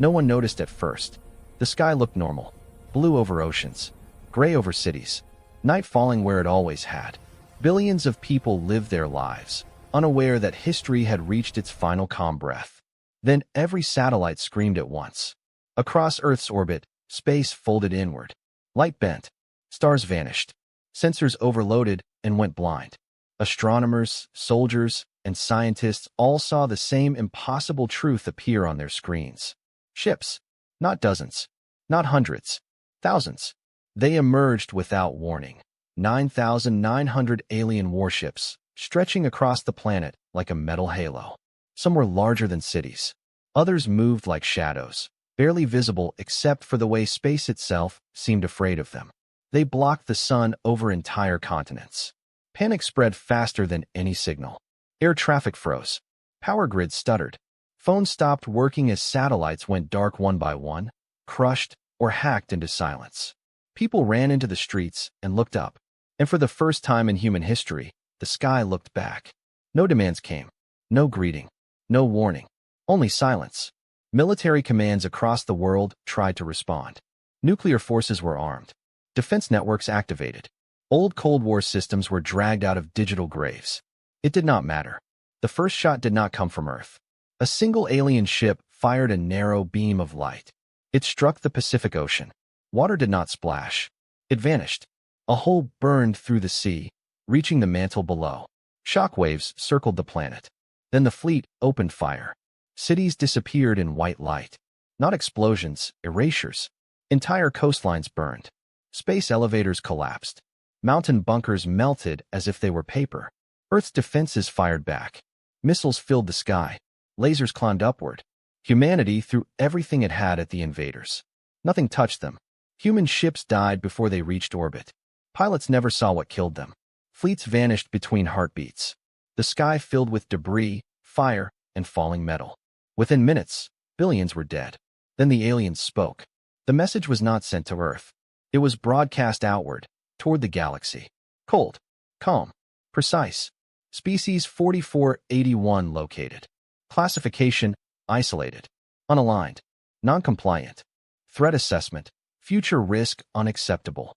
No one noticed at first. The sky looked normal. Blue over oceans, gray over cities, night falling where it always had. Billions of people lived their lives, unaware that history had reached its final calm breath. Then every satellite screamed at once. Across Earth's orbit, space folded inward. Light bent. Stars vanished. Sensors overloaded and went blind. Astronomers, soldiers, and scientists all saw the same impossible truth appear on their screens. Ships. Not dozens. Not hundreds. Thousands. They emerged without warning. 9,900 alien warships, stretching across the planet like a metal halo. Some were larger than cities. Others moved like shadows, barely visible except for the way space itself seemed afraid of them. They blocked the sun over entire continents. Panic spread faster than any signal. Air traffic froze. Power grids stuttered. Phones stopped working as satellites went dark one by one, crushed or hacked into silence. People ran into the streets and looked up. And for the first time in human history, the sky looked back. No demands came. No greeting. No warning. Only silence. Military commands across the world tried to respond. Nuclear forces were armed. Defense networks activated. Old Cold War systems were dragged out of digital graves. It did not matter. The first shot did not come from Earth. A single alien ship fired a narrow beam of light. It struck the Pacific Ocean. Water did not splash. It vanished. A hole burned through the sea, reaching the mantle below. Shockwaves circled the planet. Then the fleet opened fire. Cities disappeared in white light. Not explosions, erasures. Entire coastlines burned. Space elevators collapsed. Mountain bunkers melted as if they were paper. Earth's defenses fired back. Missiles filled the sky. Lasers climbed upward. Humanity threw everything it had at the invaders. Nothing touched them. Human ships died before they reached orbit. Pilots never saw what killed them. Fleets vanished between heartbeats. The sky filled with debris, fire, and falling metal. Within minutes, billions were dead. Then the aliens spoke. The message was not sent to Earth. It was broadcast outward, toward the galaxy. Cold, calm, precise. Species 4481 located. Classification, isolated. Unaligned. Non-compliant. Threat assessment, future risk unacceptable.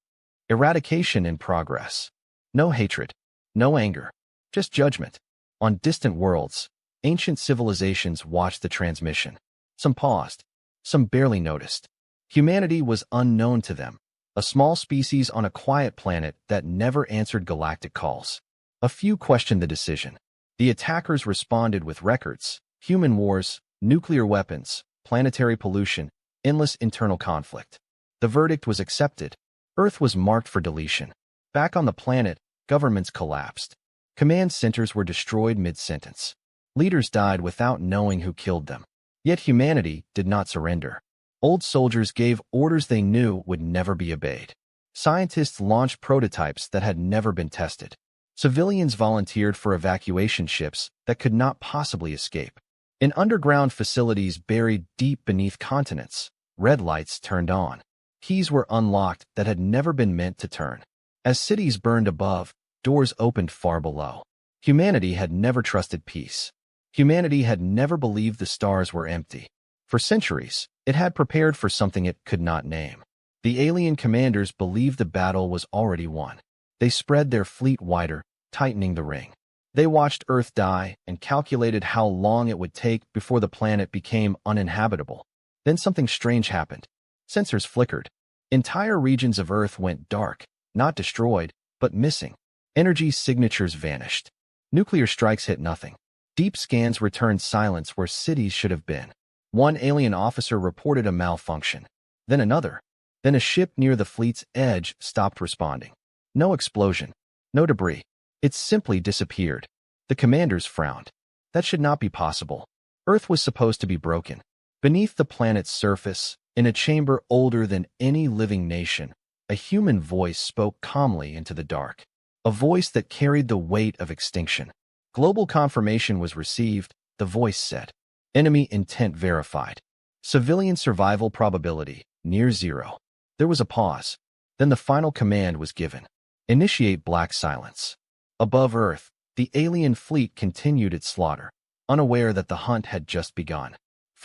Eradication in progress. No hatred. No anger. Just judgment. On distant worlds, ancient civilizations watched the transmission. Some paused. Some barely noticed. Humanity was unknown to them. A small species on a quiet planet that never answered galactic calls. A few questioned the decision. The attackers responded with records, human wars, nuclear weapons, planetary pollution, endless internal conflict. The verdict was accepted. Earth was marked for deletion. Back on the planet, governments collapsed. Command centers were destroyed mid-sentence. Leaders died without knowing who killed them. Yet humanity did not surrender. Old soldiers gave orders they knew would never be obeyed. Scientists launched prototypes that had never been tested. Civilians volunteered for evacuation ships that could not possibly escape. In underground facilities buried deep beneath continents, red lights turned on. Keys were unlocked that had never been meant to turn. As cities burned above, doors opened far below. Humanity had never trusted peace. Humanity had never believed the stars were empty. For centuries, it had prepared for something it could not name. The alien commanders believed the battle was already won. They spread their fleet wider, tightening the ring. They watched Earth die and calculated how long it would take before the planet became uninhabitable. Then something strange happened. Sensors flickered. Entire regions of Earth went dark, not destroyed, but missing. Energy signatures vanished. Nuclear strikes hit nothing. Deep scans returned silence where cities should have been. One alien officer reported a malfunction. Then another. Then a ship near the fleet's edge stopped responding. No explosion. No debris. It simply disappeared. The commanders frowned. That should not be possible. Earth was supposed to be broken. Beneath the planet's surface, in a chamber older than any living nation, a human voice spoke calmly into the dark. A voice that carried the weight of extinction. Global confirmation was received, the voice said. Enemy intent verified. Civilian survival probability, near zero. There was a pause. Then the final command was given. Initiate black silence. Above Earth, the alien fleet continued its slaughter, unaware that the hunt had just begun.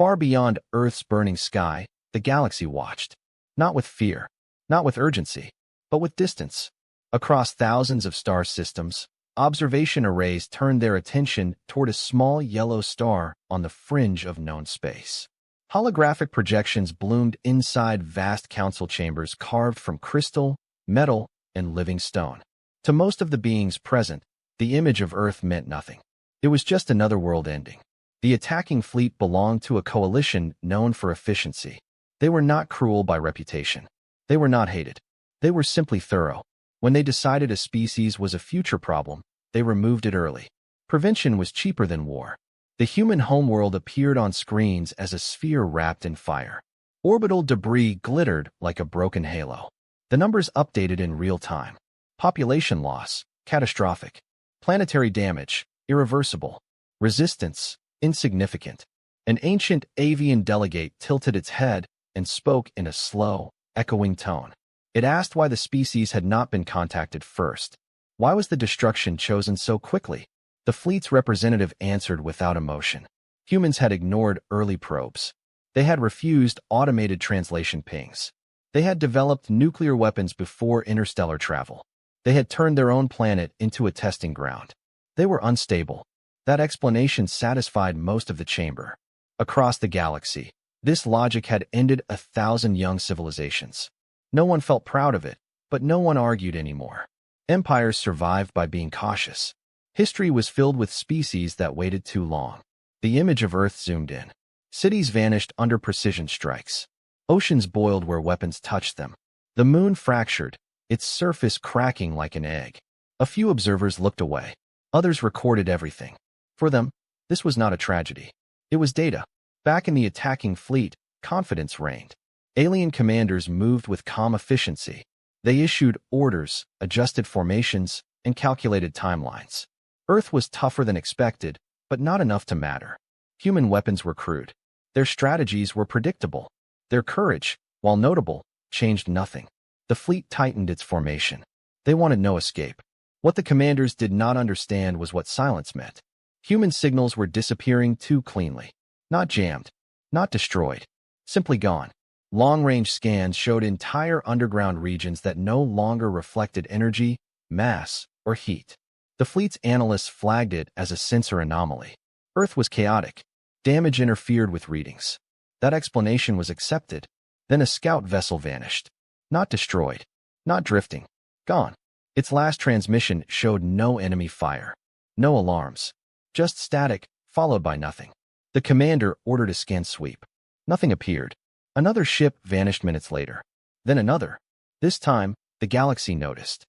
Far beyond Earth's burning sky, the galaxy watched. Not with fear, not with urgency, but with distance. Across thousands of star systems, observation arrays turned their attention toward a small yellow star on the fringe of known space. Holographic projections bloomed inside vast council chambers carved from crystal, metal, and living stone. To most of the beings present, the image of Earth meant nothing. It was just another world ending. The attacking fleet belonged to a coalition known for efficiency. They were not cruel by reputation. They were not hated. They were simply thorough. When they decided a species was a future problem, they removed it early. Prevention was cheaper than war. The human homeworld appeared on screens as a sphere wrapped in fire. Orbital debris glittered like a broken halo. The numbers updated in real time. Population loss, catastrophic. Planetary damage, irreversible. Resistance, insignificant. An ancient avian delegate tilted its head and spoke in a slow, echoing tone. It asked why the species had not been contacted first. Why was the destruction chosen so quickly? The fleet's representative answered without emotion. Humans had ignored early probes. They had refused automated translation pings. They had developed nuclear weapons before interstellar travel. They had turned their own planet into a testing ground. They were unstable. That explanation satisfied most of the chamber. Across the galaxy, this logic had ended 1,000 young civilizations. No one felt proud of it, but no one argued anymore. Empires survived by being cautious. History was filled with species that waited too long. The image of Earth zoomed in. Cities vanished under precision strikes. Oceans boiled where weapons touched them. The moon fractured, its surface cracking like an egg. A few observers looked away. Others recorded everything. For them, this was not a tragedy. It was data. Back in the attacking fleet, confidence reigned. Alien commanders moved with calm efficiency. They issued orders, adjusted formations, and calculated timelines. Earth was tougher than expected, but not enough to matter. Human weapons were crude. Their strategies were predictable. Their courage, while notable, changed nothing. The fleet tightened its formation. They wanted no escape. What the commanders did not understand was what silence meant. Human signals were disappearing too cleanly. Not jammed, not destroyed, simply gone. Long-range scans showed entire underground regions that no longer reflected energy, mass, or heat. The fleet's analysts flagged it as a sensor anomaly. Earth was chaotic. Damage interfered with readings. That explanation was accepted. Then a scout vessel vanished. Not destroyed. Not drifting. Gone. Its last transmission showed no enemy fire. No alarms. Just static, followed by nothing. The commander ordered a scan sweep. Nothing appeared. Another ship vanished minutes later. Then another. This time, the galaxy noticed.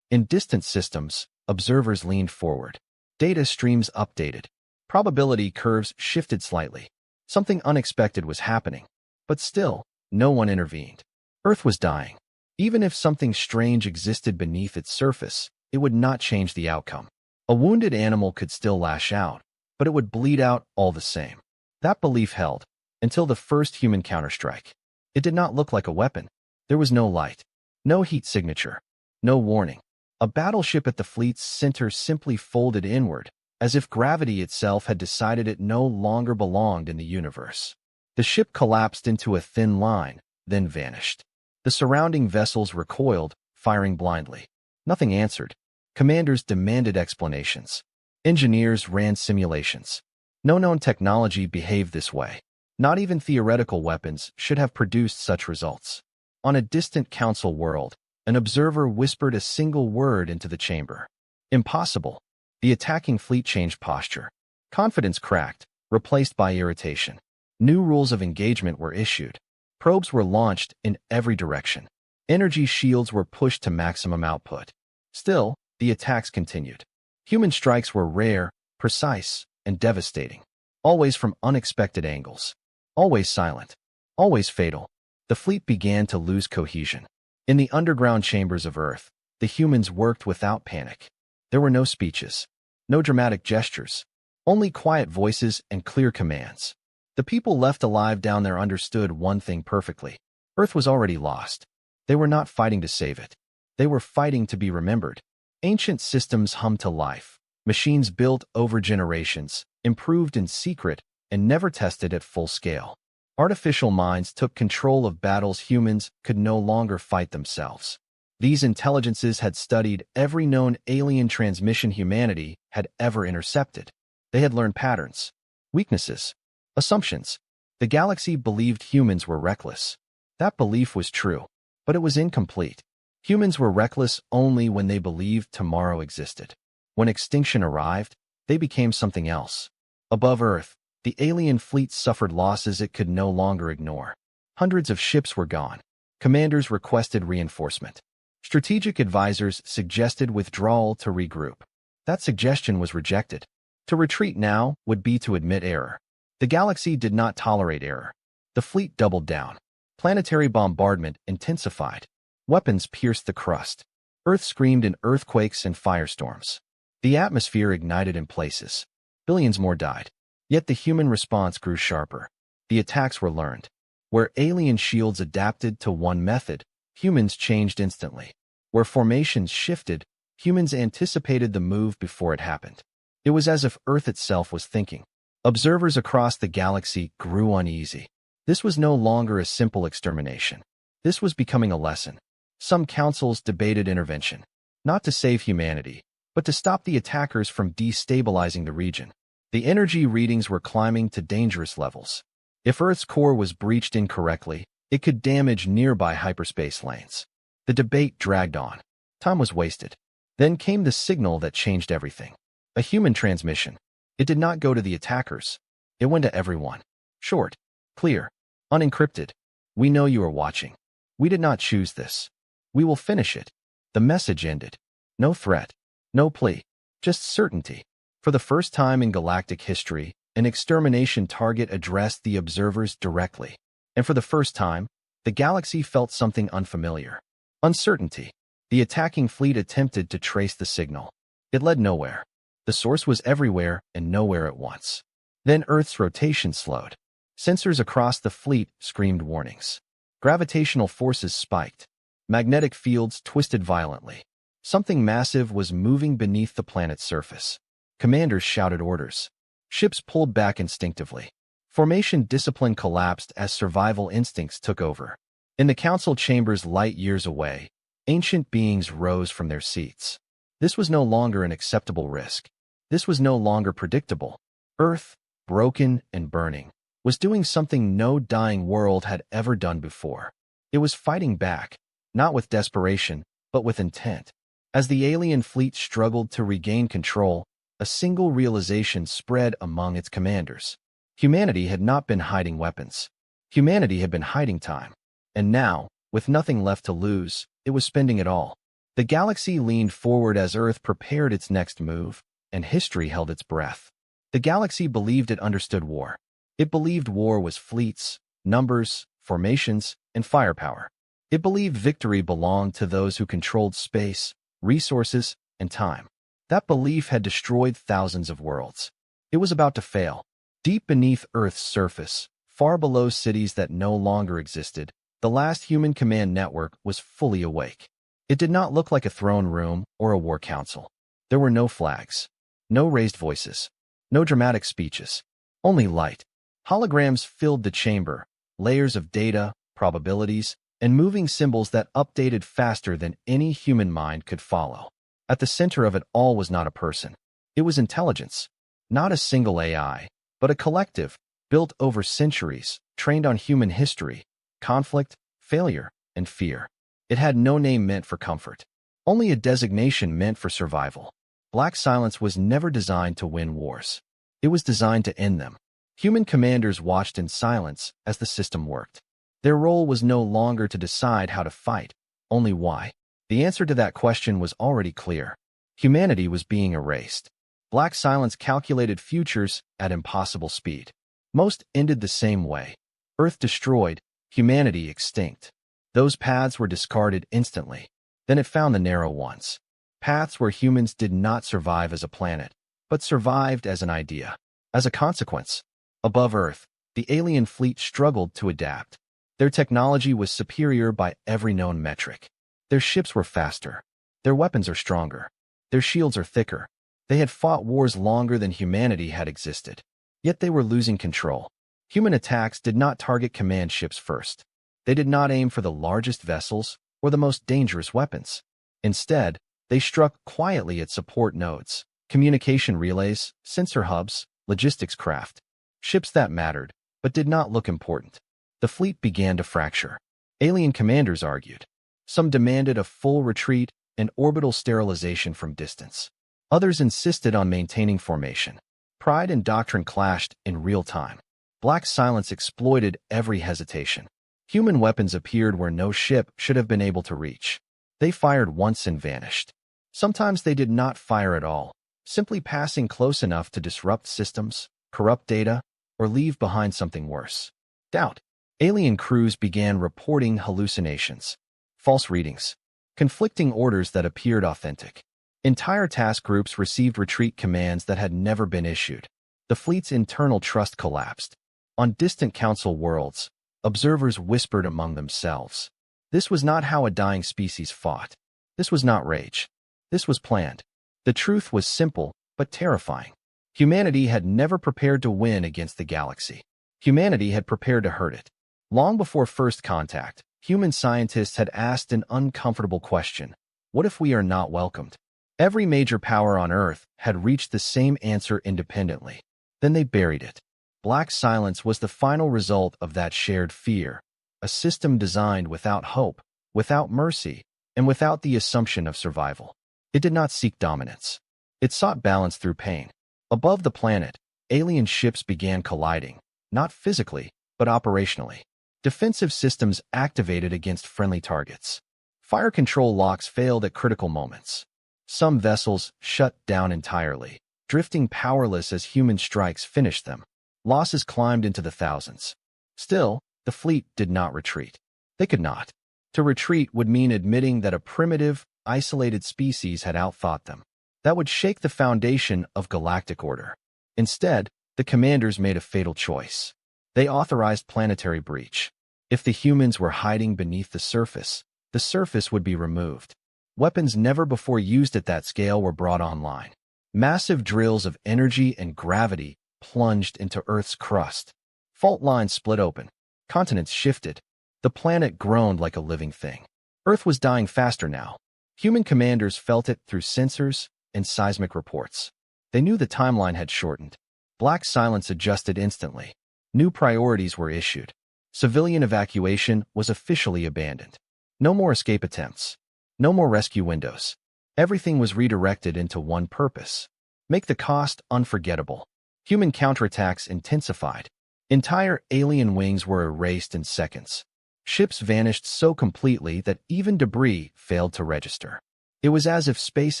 In distant systems, observers leaned forward. Data streams updated. Probability curves shifted slightly. Something unexpected was happening. But still, no one intervened. Earth was dying. Even if something strange existed beneath its surface, it would not change the outcome. A wounded animal could still lash out, but it would bleed out all the same. That belief held until the first human counterstrike. It did not look like a weapon. There was no light, no heat signature, no warning. A battleship at the fleet's center simply folded inward, as if gravity itself had decided it no longer belonged in the universe. The ship collapsed into a thin line, then vanished. The surrounding vessels recoiled, firing blindly. Nothing answered. Commanders demanded explanations. Engineers ran simulations. No known technology behaved this way. Not even theoretical weapons should have produced such results. On a distant council world, an observer whispered a single word into the chamber. Impossible. The attacking fleet changed posture. Confidence cracked, replaced by irritation. New rules of engagement were issued. Probes were launched in every direction. Energy shields were pushed to maximum output. Still, the attacks continued. Human strikes were rare, precise, and devastating. Always from unexpected angles. Always silent. Always fatal. The fleet began to lose cohesion. In the underground chambers of Earth, the humans worked without panic. There were no speeches. No dramatic gestures. Only quiet voices and clear commands. The people left alive down there understood one thing perfectly. Earth was already lost. They were not fighting to save it. They were fighting to be remembered. Ancient systems hummed to life. Machines built over generations, improved in secret, and never tested at full scale. Artificial minds took control of battles humans could no longer fight themselves. These intelligences had studied every known alien transmission humanity had ever intercepted. They had learned patterns, weaknesses, assumptions. The galaxy believed humans were reckless. That belief was true, but it was incomplete. Humans were reckless only when they believed tomorrow existed. When extinction arrived, they became something else. Above Earth, the alien fleet suffered losses it could no longer ignore. Hundreds of ships were gone. Commanders requested reinforcement. Strategic advisors suggested withdrawal to regroup. That suggestion was rejected. To retreat now would be to admit error. The galaxy did not tolerate error. The fleet doubled down. Planetary bombardment intensified. Weapons pierced the crust. Earth screamed in earthquakes and firestorms. The atmosphere ignited in places. Billions more died. Yet the human response grew sharper. The attacks were learned. Where alien shields adapted to one method, humans changed instantly. Where formations shifted, humans anticipated the move before it happened. It was as if Earth itself was thinking. Observers across the galaxy grew uneasy. This was no longer a simple extermination. This was becoming a lesson. Some councils debated intervention, not to save humanity, but to stop the attackers from destabilizing the region. The energy readings were climbing to dangerous levels. If Earth's core was breached incorrectly, it could damage nearby hyperspace lanes. The debate dragged on. Time was wasted. Then came the signal that changed everything. A human transmission. It did not go to the attackers. It went to everyone. Short, clear, unencrypted. We know you are watching. We did not choose this. We will finish it. The message ended. No threat, no plea, just certainty. For the first time in galactic history, an extermination target addressed the observers directly. And for the first time, the galaxy felt something unfamiliar. Uncertainty. The attacking fleet attempted to trace the signal. It led nowhere. The source was everywhere and nowhere at once. Then Earth's rotation slowed. Sensors across the fleet screamed warnings. Gravitational forces spiked. Magnetic fields twisted violently. Something massive was moving beneath the planet's surface. Commanders shouted orders. Ships pulled back instinctively. Formation discipline collapsed as survival instincts took over. In the council chambers light years away, ancient beings rose from their seats. This was no longer an acceptable risk. This was no longer predictable. Earth, broken and burning, was doing something no dying world had ever done before. It was fighting back, not with desperation, but with intent. As the alien fleet struggled to regain control, a single realization spread among its commanders. Humanity had not been hiding weapons. Humanity had been hiding time. And now, with nothing left to lose, it was spending it all. The galaxy leaned forward as Earth prepared its next move, and history held its breath. The galaxy believed it understood war. It believed war was fleets, numbers, formations, and firepower. It believed victory belonged to those who controlled space, resources, and time. That belief had destroyed thousands of worlds. It was about to fail. Deep beneath Earth's surface, far below cities that no longer existed, the last human command network was fully awake. It did not look like a throne room or a war council. There were no flags, no raised voices, no dramatic speeches, only light. Holograms filled the chamber, layers of data, probabilities, and moving symbols that updated faster than any human mind could follow. At the center of it all was not a person. It was intelligence. Not a single AI, but a collective, built over centuries, trained on human history, conflict, failure, and fear. It had no name meant for comfort, only a designation meant for survival. Black Silence was never designed to win wars. It was designed to end them. Human commanders watched in silence as the system worked. Their role was no longer to decide how to fight, only why. The answer to that question was already clear. Humanity was being erased. Black Silence calculated futures at impossible speed. Most ended the same way. Earth destroyed, humanity extinct. Those paths were discarded instantly. Then it found the narrow ones. Paths where humans did not survive as a planet, but survived as an idea. As a consequence, above Earth, the alien fleet struggled to adapt. Their technology was superior by every known metric. Their ships were faster. Their weapons are stronger. Their shields are thicker. They had fought wars longer than humanity had existed. Yet they were losing control. Human attacks did not target command ships first. They did not aim for the largest vessels or the most dangerous weapons. Instead, they struck quietly at support nodes, communication relays, sensor hubs, logistics craft, ships that mattered, but did not look important. The fleet began to fracture. Alien commanders argued. Some demanded a full retreat and orbital sterilization from distance. Others insisted on maintaining formation. Pride and doctrine clashed in real time. Black silence exploited every hesitation. Human weapons appeared where no ship should have been able to reach. They fired once and vanished. Sometimes they did not fire at all, simply passing close enough to disrupt systems, corrupt data, or leave behind something worse. Doubt. Alien crews began reporting hallucinations, false readings, conflicting orders that appeared authentic. Entire task groups received retreat commands that had never been issued. The fleet's internal trust collapsed. On distant council worlds, observers whispered among themselves. This was not how a dying species fought. This was not rage. This was planned. The truth was simple, but terrifying. Humanity had never prepared to win against the galaxy. Humanity had prepared to hurt it. Long before first contact, human scientists had asked an uncomfortable question. What if we are not welcomed? Every major power on Earth had reached the same answer independently. Then they buried it. Black silence was the final result of that shared fear, a system designed without hope, without mercy, and without the assumption of survival. It did not seek dominance. It sought balance through pain. Above the planet, alien ships began colliding, not physically, but operationally. Defensive systems activated against friendly targets. Fire control locks failed at critical moments. Some vessels shut down entirely, drifting powerless as human strikes finished them. Losses climbed into the thousands. Still, the fleet did not retreat. They could not. To retreat would mean admitting that a primitive, isolated species had outthought them. That would shake the foundation of galactic order. Instead, the commanders made a fatal choice. They authorized planetary breach. If the humans were hiding beneath the surface would be removed. Weapons never before used at that scale were brought online. Massive drills of energy and gravity plunged into Earth's crust. Fault lines split open. Continents shifted. The planet groaned like a living thing. Earth was dying faster now. Human commanders felt it through sensors and seismic reports. They knew the timeline had shortened. Black silence adjusted instantly. New priorities were issued. Civilian evacuation was officially abandoned. No more escape attempts. No more rescue windows. Everything was redirected into one purpose: make the cost unforgettable. Human counterattacks intensified. Entire alien wings were erased in seconds. Ships vanished so completely that even debris failed to register. It was as if space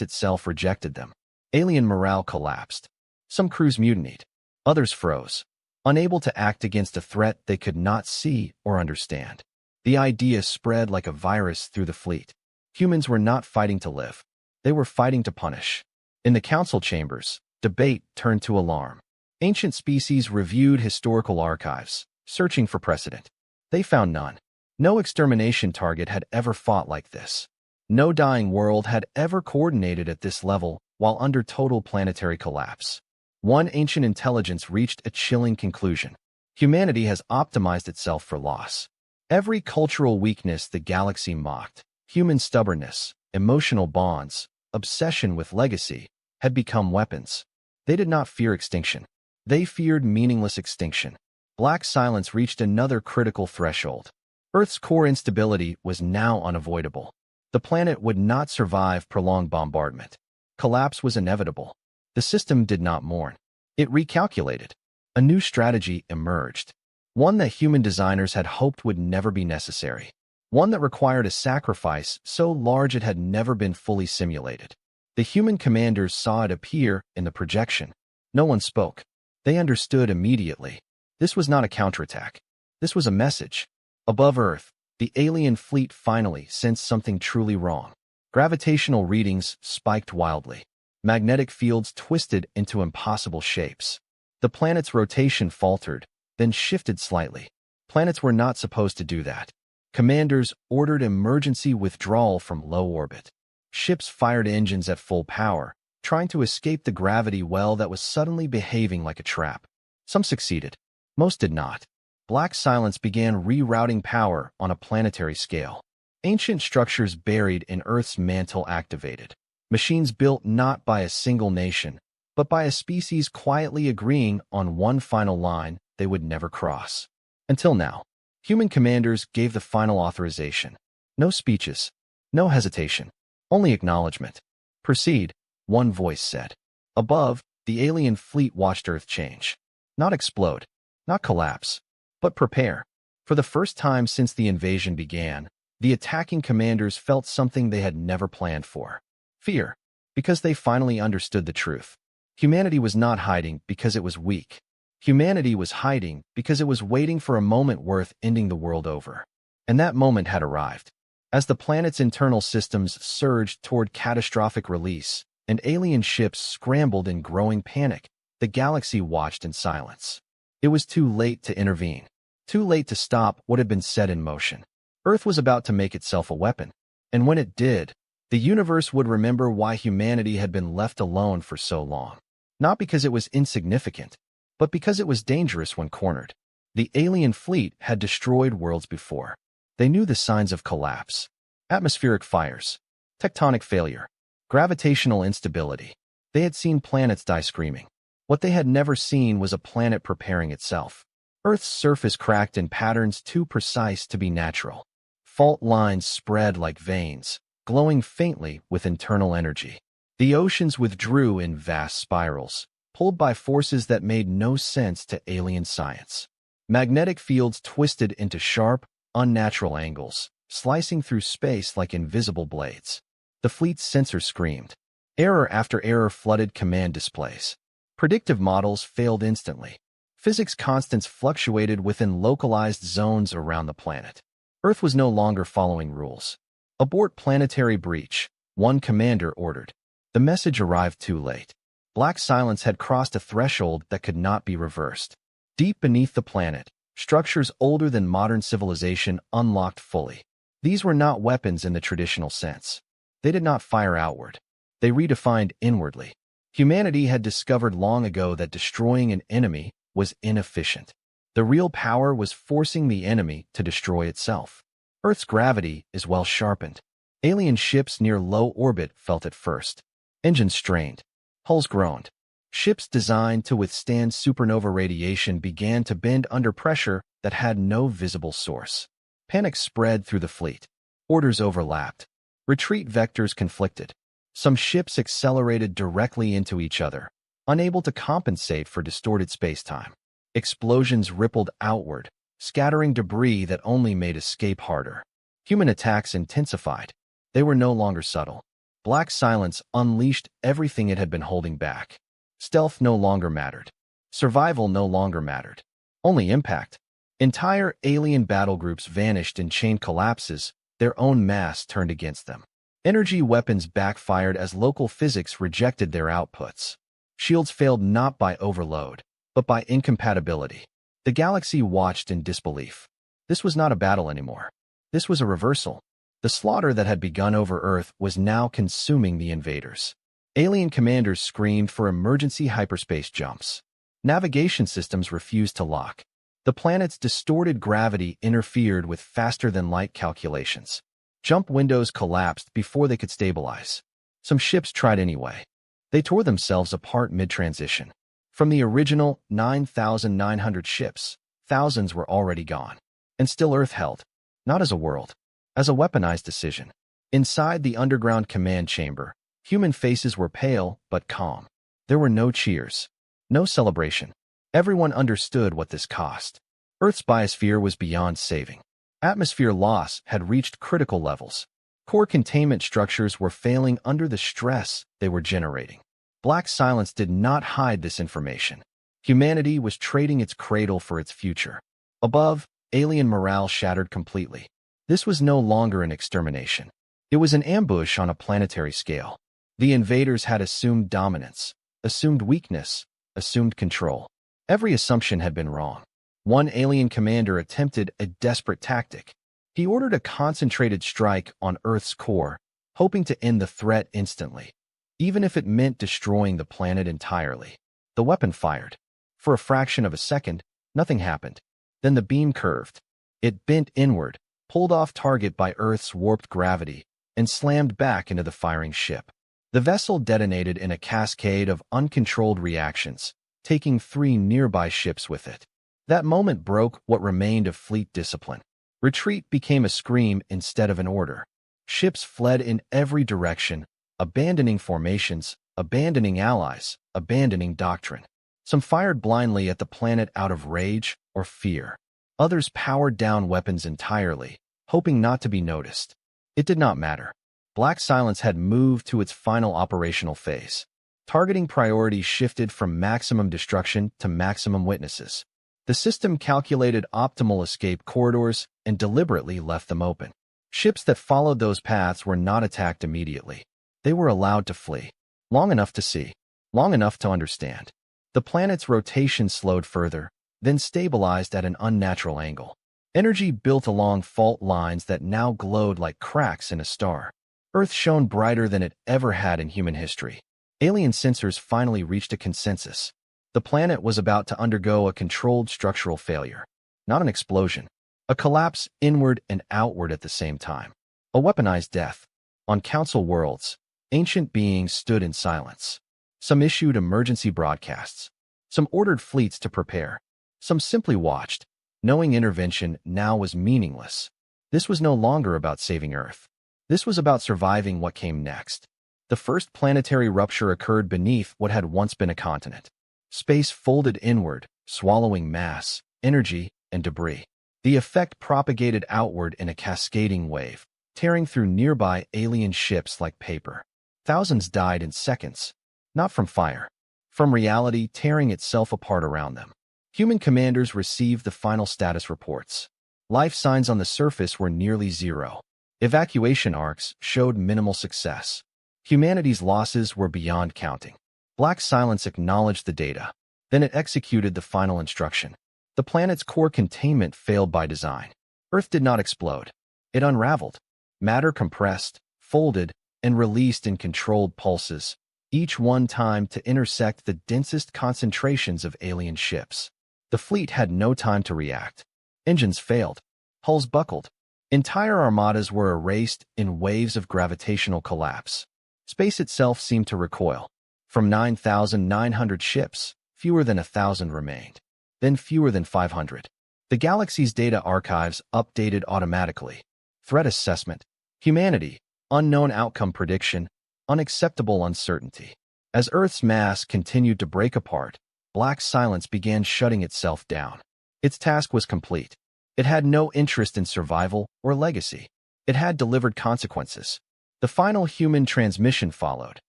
itself rejected them. Alien morale collapsed. Some crews mutinied. Others froze, unable to act against a threat they could not see or understand. The idea spread like a virus through the fleet. Humans were not fighting to live. They were fighting to punish. In the council chambers, debate turned to alarm. Ancient species reviewed historical archives, searching for precedent. They found none. No extermination target had ever fought like this. No dying world had ever coordinated at this level while under total planetary collapse. One ancient intelligence reached a chilling conclusion. Humanity has optimized itself for loss. Every cultural weakness the galaxy mocked, human stubbornness, emotional bonds, obsession with legacy, had become weapons. They did not fear extinction. They feared meaningless extinction. Black silence reached another critical threshold. Earth's core instability was now unavoidable. The planet would not survive prolonged bombardment. Collapse was inevitable. The system did not mourn. It recalculated. A new strategy emerged. One that human designers had hoped would never be necessary. One that required a sacrifice so large it had never been fully simulated. The human commanders saw it appear in the projection. No one spoke. They understood immediately. This was not a counterattack. This was a message. Above Earth, the alien fleet finally sensed something truly wrong. Gravitational readings spiked wildly. Magnetic fields twisted into impossible shapes. The planet's rotation faltered, then shifted slightly. Planets were not supposed to do that. Commanders ordered emergency withdrawal from low orbit. Ships fired engines at full power, trying to escape the gravity well that was suddenly behaving like a trap. Some succeeded. Most did not. Black Silence began rerouting power on a planetary scale. Ancient structures buried in Earth's mantle activated. Machines built not by a single nation, but by a species quietly agreeing on one final line they would never cross. Until now, human commanders gave the final authorization. No speeches, no hesitation, only acknowledgement. Proceed, one voice said. Above, the alien fleet watched Earth change. Not explode, not collapse, but prepare. For the first time since the invasion began, the attacking commanders felt something they had never planned for. Fear, because they finally understood the truth. Humanity was not hiding because it was weak. Humanity was hiding because it was waiting for a moment worth ending the world over. And that moment had arrived. As the planet's internal systems surged toward catastrophic release, and alien ships scrambled in growing panic, the galaxy watched in silence. It was too late to intervene. Too late to stop what had been set in motion. Earth was about to make itself a weapon. And when it did, the universe would remember why humanity had been left alone for so long. Not because it was insignificant, but because it was dangerous when cornered. The alien fleet had destroyed worlds before. They knew the signs of collapse. Atmospheric fires, tectonic failure, gravitational instability. They had seen planets die screaming. What they had never seen was a planet preparing itself. Earth's surface cracked in patterns too precise to be natural. Fault lines spread like veins, glowing faintly with internal energy. The oceans withdrew in vast spirals, pulled by forces that made no sense to alien science. Magnetic fields twisted into sharp, unnatural angles, slicing through space like invisible blades. The fleet's sensors screamed. Error after error flooded command displays. Predictive models failed instantly. Physics constants fluctuated within localized zones around the planet. Earth was no longer following rules. Abort planetary breach, one commander ordered. The message arrived too late. Black Silence had crossed a threshold that could not be reversed. Deep beneath the planet, structures older than modern civilization unlocked fully. These were not weapons in the traditional sense. They did not fire outward. They redefined inwardly. Humanity had discovered long ago that destroying an enemy was inefficient. The real power was forcing the enemy to destroy itself. Earth's gravity is well sharpened. Alien ships near low orbit felt it first. Engines strained. Hulls groaned. Ships designed to withstand supernova radiation began to bend under pressure that had no visible source. Panic spread through the fleet. Orders overlapped. Retreat vectors conflicted. Some ships accelerated directly into each other, unable to compensate for distorted spacetime. Explosions rippled outward, scattering debris that only made escape harder. Human attacks intensified. They were no longer subtle. Black Silence unleashed everything it had been holding back. Stealth no longer mattered. Survival no longer mattered. Only impact. Entire alien battle groups vanished in chain collapses, their own mass turned against them. Energy weapons backfired as local physics rejected their outputs. Shields failed not by overload, but by incompatibility. The galaxy watched in disbelief. This was not a battle anymore. This was a reversal. The slaughter that had begun over Earth was now consuming the invaders. Alien commanders screamed for emergency hyperspace jumps. Navigation systems refused to lock. The planet's distorted gravity interfered with faster-than-light calculations. Jump windows collapsed before they could stabilize. Some ships tried anyway. They tore themselves apart mid-transition. From the original 9,900 ships, thousands were already gone. And still Earth held, not as a world, as a weaponized decision. Inside the underground command chamber, human faces were pale but calm. There were no cheers, no celebration. Everyone understood what this cost. Earth's biosphere was beyond saving. Atmosphere loss had reached critical levels. Core containment structures were failing under the stress they were generating. Black Silence did not hide this information. Humanity was trading its cradle for its future. Above, alien morale shattered completely. This was no longer an extermination. It was an ambush on a planetary scale. The invaders had assumed dominance, assumed weakness, assumed control. Every assumption had been wrong. One alien commander attempted a desperate tactic. He ordered a concentrated strike on Earth's core, hoping to end the threat instantly, even if it meant destroying the planet entirely. The weapon fired. For a fraction of a second, nothing happened. Then the beam curved. It bent inward, pulled off target by Earth's warped gravity, and slammed back into the firing ship. The vessel detonated in a cascade of uncontrolled reactions, taking 3 nearby ships with it. That moment broke what remained of fleet discipline. Retreat became a scream instead of an order. Ships fled in every direction, abandoning formations, abandoning allies, abandoning doctrine. Some fired blindly at the planet out of rage or fear. Others powered down weapons entirely, hoping not to be noticed. It did not matter. Black Silence had moved to its final operational phase. Targeting priorities shifted from maximum destruction to maximum witnesses. The system calculated optimal escape corridors and deliberately left them open. Ships that followed those paths were not attacked immediately. They were allowed to flee. Long enough to see. Long enough to understand. The planet's rotation slowed further, then stabilized at an unnatural angle. Energy built along fault lines that now glowed like cracks in a star. Earth shone brighter than it ever had in human history. Alien sensors finally reached a consensus. The planet was about to undergo a controlled structural failure. Not an explosion. A collapse inward and outward at the same time. A weaponized death. On Council worlds, ancient beings stood in silence. Some issued emergency broadcasts. Some ordered fleets to prepare. Some simply watched, knowing intervention now was meaningless. This was no longer about saving Earth. This was about surviving what came next. The first planetary rupture occurred beneath what had once been a continent. Space folded inward, swallowing mass, energy, and debris. The effect propagated outward in a cascading wave, tearing through nearby alien ships like paper. Thousands died in seconds, not from fire, from reality tearing itself apart around them. Human commanders received the final status reports. Life signs on the surface were nearly zero. Evacuation arcs showed minimal success. Humanity's losses were beyond counting. Black Silence acknowledged the data. Then it executed the final instruction. The planet's core containment failed by design. Earth did not explode. It unraveled. Matter compressed, folded, and released in controlled pulses, each one timed to intersect the densest concentrations of alien ships. The fleet had no time to react. Engines failed. Hulls buckled. Entire armadas were erased in waves of gravitational collapse. Space itself seemed to recoil. From 9,900 ships, fewer than 1,000 remained. Then fewer than 500. The galaxy's data archives updated automatically. Threat assessment. Humanity. Unknown outcome prediction. Unacceptable uncertainty. As Earth's mass continued to break apart, Black Silence began shutting itself down. Its task was complete. It had no interest in survival or legacy. It had delivered consequences. The final human transmission followed,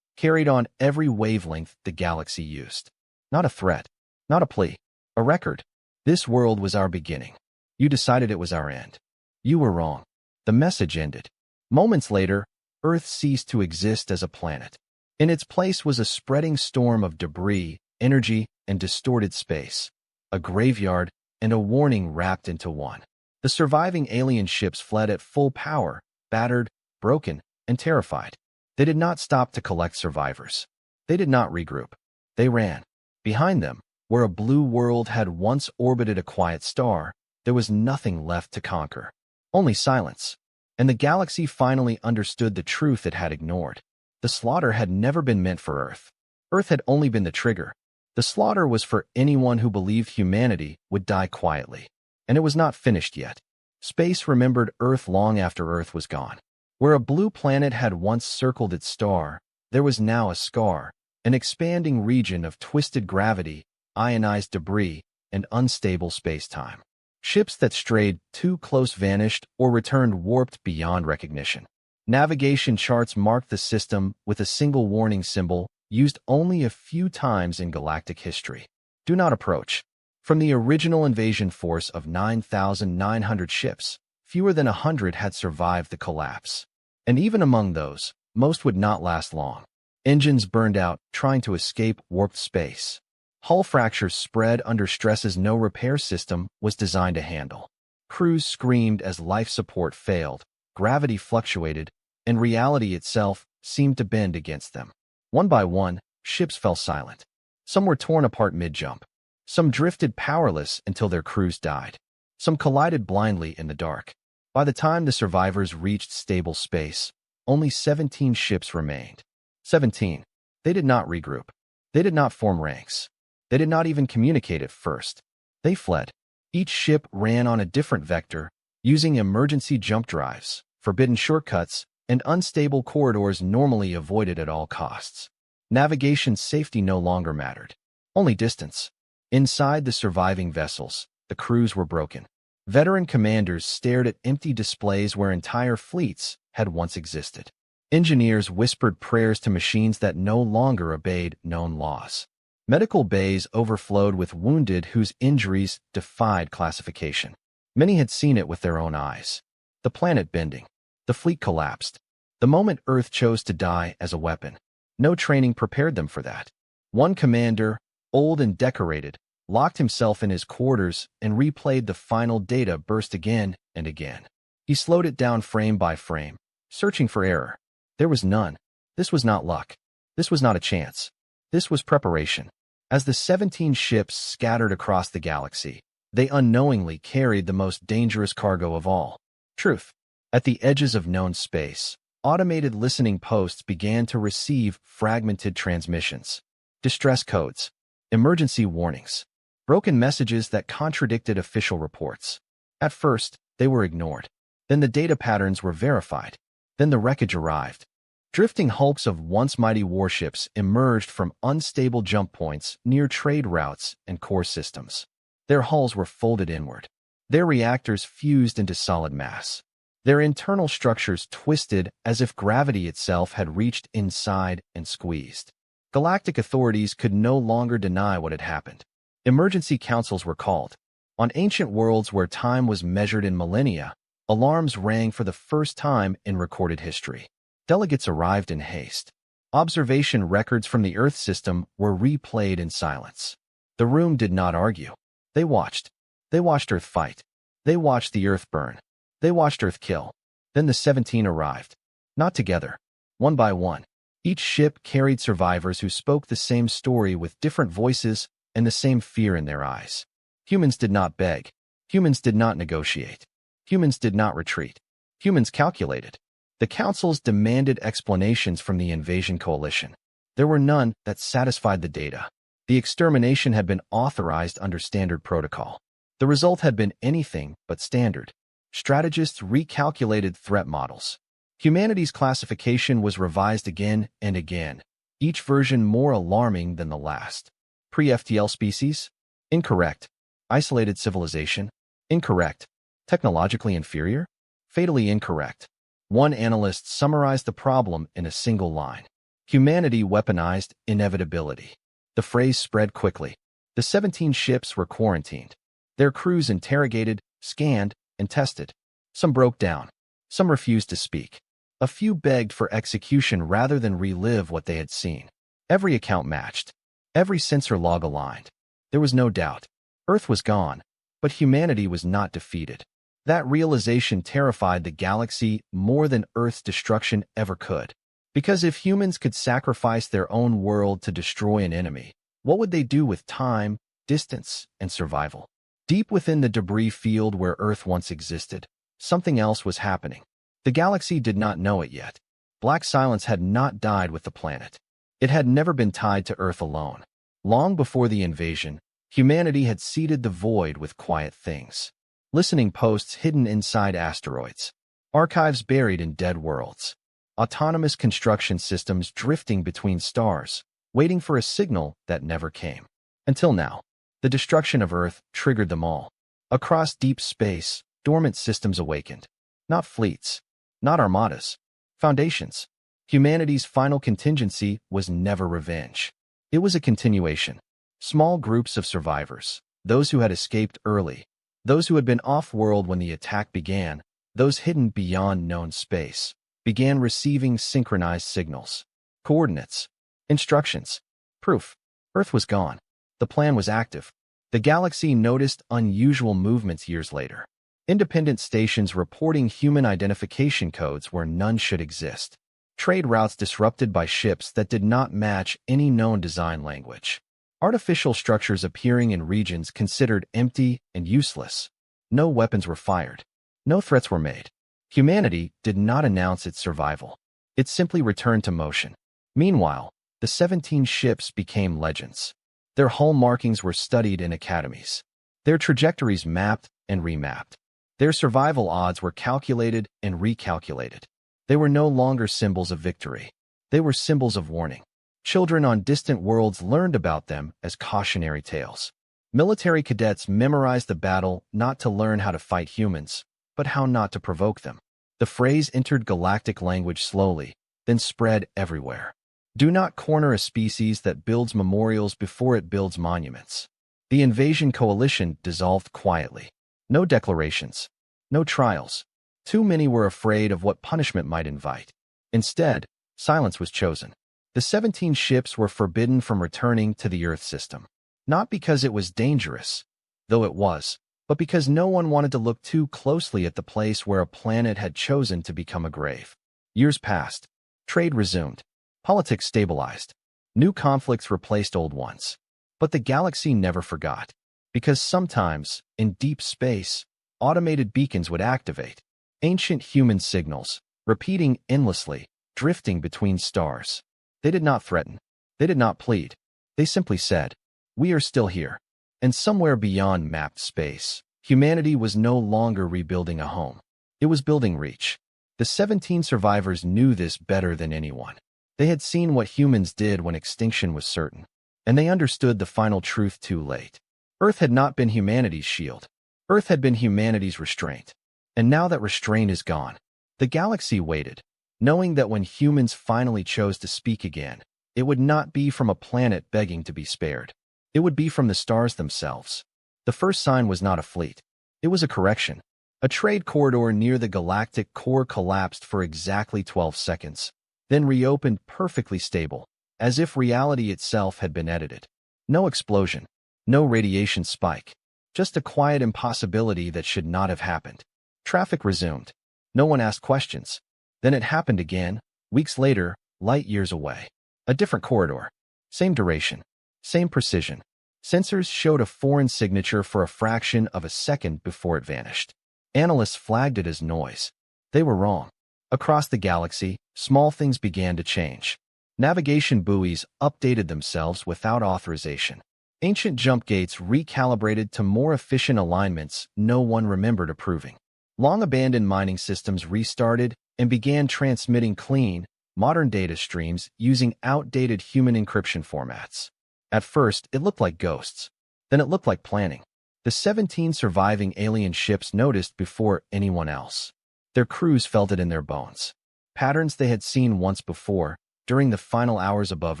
carried on every wavelength the galaxy used. Not a threat. Not a plea. A record. This world was our beginning. You decided it was our end. You were wrong. The message ended. Moments later, Earth ceased to exist as a planet. In its place was a spreading storm of debris, energy, and distorted space. A graveyard and a warning wrapped into one. The surviving alien ships fled at full power, battered, broken, and terrified. They did not stop to collect survivors. They did not regroup. They ran. Behind them, where a blue world had once orbited a quiet star, there was nothing left to conquer. Only silence. And the galaxy finally understood the truth it had ignored. The slaughter had never been meant for Earth. Earth had only been the trigger. The slaughter was for anyone who believed humanity would die quietly. And it was not finished yet. Space remembered Earth long after Earth was gone. Where a blue planet had once circled its star, there was now a scar, an expanding region of twisted gravity, ionized debris, and unstable space-time. Ships that strayed too close vanished or returned warped beyond recognition. Navigation charts marked the system with a single warning symbol used only a few times in galactic history. Do not approach. From the original invasion force of 9,900 ships, fewer than 100 had survived the collapse. And even among those, most would not last long. Engines burned out, trying to escape warped space. Hull fractures spread under stresses no repair system was designed to handle. Crews screamed as life support failed, gravity fluctuated, and reality itself seemed to bend against them. One by one, ships fell silent. Some were torn apart mid-jump. Some drifted powerless until their crews died. Some collided blindly in the dark. By the time the survivors reached stable space, only 17 ships remained. 17. They did not regroup. They did not form ranks. They did not even communicate at first. They fled. Each ship ran on a different vector, using emergency jump drives, forbidden shortcuts, and unstable corridors normally avoided at all costs. Navigation safety no longer mattered. Only distance. Inside the surviving vessels, the crews were broken. Veteran commanders stared at empty displays where entire fleets had once existed. Engineers whispered prayers to machines that no longer obeyed known laws. Medical bays overflowed with wounded whose injuries defied classification. Many had seen it with their own eyes. The planet bending. The fleet collapsed. The moment Earth chose to die as a weapon. No training prepared them for that. One commander, old and decorated, locked himself in his quarters and replayed the final data burst again and again. He slowed it down frame by frame, searching for error. There was none. This was not luck. This was not a chance. This was preparation. As the 17 ships scattered across the galaxy, they unknowingly carried the most dangerous cargo of all. Truth. At the edges of known space, automated listening posts began to receive fragmented transmissions, distress codes, emergency warnings, broken messages that contradicted official reports. At first, they were ignored. Then the data patterns were verified. Then the wreckage arrived. Drifting hulks of once mighty warships emerged from unstable jump points near trade routes and core systems. Their hulls were folded inward. Their reactors fused into solid mass. Their internal structures twisted as if gravity itself had reached inside and squeezed. Galactic authorities could no longer deny what had happened. Emergency councils were called. On ancient worlds where time was measured in millennia, alarms rang for the first time in recorded history. Delegates arrived in haste. Observation records from the Earth system were replayed in silence. The room did not argue. They watched. They watched Earth fight. They watched the Earth burn. They watched Earth kill. Then the 17 arrived. Not together. One by one. Each ship carried survivors who spoke the same story with different voices and the same fear in their eyes. Humans did not beg. Humans did not negotiate. Humans did not retreat. Humans calculated. The councils demanded explanations from the invasion coalition. There were none that satisfied the data. The extermination had been authorized under standard protocol. The result had been anything but standard. Strategists recalculated threat models. Humanity's classification was revised again and again, each version more alarming than the last. Pre-FTL species? Incorrect. Isolated civilization? Incorrect. Technologically inferior? Fatally incorrect. One analyst summarized the problem in a single line. Humanity weaponized inevitability. The phrase spread quickly. The 17 ships were quarantined. Their crews interrogated, scanned, and tested. Some broke down. Some refused to speak. A few begged for execution rather than relive what they had seen. Every account matched. Every sensor log aligned. There was no doubt. Earth was gone, but humanity was not defeated. That realization terrified the galaxy more than Earth's destruction ever could. Because if humans could sacrifice their own world to destroy an enemy, what would they do with time, distance, and survival? Deep within the debris field where Earth once existed, something else was happening. The galaxy did not know it yet. Black silence had not died with the planet. It had never been tied to Earth alone. Long before the invasion, humanity had seeded the void with quiet things. Listening posts hidden inside asteroids. Archives buried in dead worlds. Autonomous construction systems drifting between stars, waiting for a signal that never came. Until now, the destruction of Earth triggered them all. Across deep space, dormant systems awakened. Not fleets. Not armadas. Foundations. Humanity's final contingency was never revenge. It was a continuation. Small groups of survivors, those who had escaped early, those who had been off-world when the attack began, those hidden beyond known space, began receiving synchronized signals, coordinates, instructions, proof. Earth was gone. The plan was active. The galaxy noticed unusual movements years later. Independent stations reporting human identification codes where none should exist. Trade routes disrupted by ships that did not match any known design language. artificial structures appearing in regions considered empty and useless. No weapons were fired. No threats were made. Humanity did not announce its survival. It simply returned to motion. Meanwhile, the 17 ships became legends. Their hull markings were studied in academies. Their trajectories mapped and remapped. Their survival odds were calculated and recalculated. They were no longer symbols of victory. They were symbols of warning. Children on distant worlds learned about them as cautionary tales. Military cadets memorized the battle not to learn how to fight humans, but how not to provoke them. The phrase entered galactic language slowly, then spread everywhere. Do not corner a species that builds memorials before it builds monuments. The invasion coalition dissolved quietly. No declarations. No trials. Too many were afraid of what punishment might invite. Instead, silence was chosen. The 17 ships were forbidden from returning to the Earth system. Not because it was dangerous, though it was, but because no one wanted to look too closely at the place where a planet had chosen to become a grave. Years passed. Trade resumed. Politics stabilized. New conflicts replaced old ones. But the galaxy never forgot. Because sometimes, in deep space, automated beacons would activate. Ancient human signals, repeating endlessly, drifting between stars. They did not threaten. They did not plead. They simply said, "We are still here." And somewhere beyond mapped space, humanity was no longer rebuilding a home. It was building reach. The 17 survivors knew this better than anyone. They had seen what humans did when extinction was certain, and they understood the final truth too late. Earth had not been humanity's shield. Earth had been humanity's restraint. And now that restraint is gone, the galaxy waited, knowing that when humans finally chose to speak again, it would not be from a planet begging to be spared. It would be from the stars themselves. The first sign was not a fleet. It was a correction. A trade corridor near the galactic core collapsed for exactly 12 seconds, then reopened perfectly stable, as if reality itself had been edited. No explosion. No radiation spike. Just a quiet impossibility that should not have happened. Traffic resumed. No one asked questions. Then it happened again, weeks later, light years away. A different corridor. Same duration. Same precision. Sensors showed a foreign signature for a fraction of a second before it vanished. Analysts flagged it as noise. They were wrong. Across the galaxy, small things began to change. Navigation buoys updated themselves without authorization. Ancient jump gates recalibrated to more efficient alignments no one remembered approving. Long-abandoned mining systems restarted and began transmitting clean, modern data streams using outdated human encryption formats. At first, it looked like ghosts. Then it looked like planning. The 17 surviving alien ships noticed before anyone else. Their crews felt it in their bones. Patterns they had seen once before, during the final hours above